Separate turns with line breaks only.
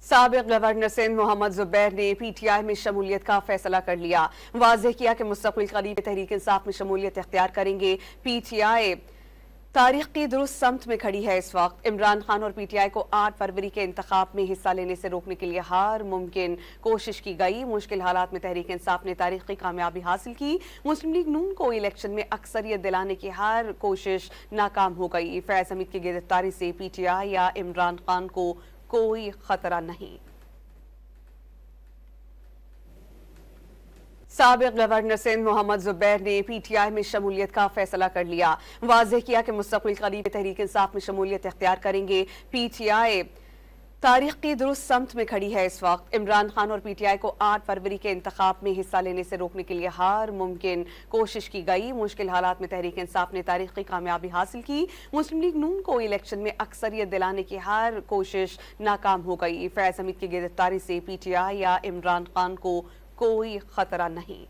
سابق گورنر سندھ محمد زبیر نے P T I میں شمولیت کا فیصلہ کر لیا۔ واضح کیا کہ مستقبل قریب تحریک انصاف میں شمولیت اختیار کریں گے۔ پی ٹی آئی تاریخ کی درست سمت میں کھڑی ہے۔ اس وقت عمران خان اور پی ٹی آئی کو 8 فروری کے انتخاب میں حصہ لینے سے روکنے کے لیے ہر ممکن کوشش کی گئی۔ مشکل حالات میں تحریک انصاف نے تاریخی کامیابی حاصل کی۔ مسلم لیگ نون کو الیکشن میں اکثریت دلانے کی ہر کوشش ناکام ہو گئی۔ فیض حمید کی گرفتاری سے پی ٹی آئی یا عمران خان کو کوئی خطرہ نہیں۔ سابق گورنر سندھ محمد زبیر نے پی ٹی آئی میں شمولیت کا فیصلہ کر لیا۔ واضح کیا کہ مستقبل قریب تحریک انصاف میں شمولیت اختیار کریں گے۔ پی ٹی آئی تاریخ کی درست سمت میں کھڑی ہے۔ اس وقت عمران خان اور پی ٹی آئی کو 8 فروری کے انتخاب میں حصہ لینے سے روکنے کے لیے ہر ممکن کوشش کی گئی۔ مشکل حالات میں تحریک انصاف نے تاریخی کامیابی حاصل کی۔ مسلم لیگ نون کو الیکشن میں اکثریت دلانے کی ہر کوشش ناکام ہو گئی۔ فیض حمید کی گرفتاری سے پی ٹی آئی یا عمران خان کو کوئی خطرہ نہیں۔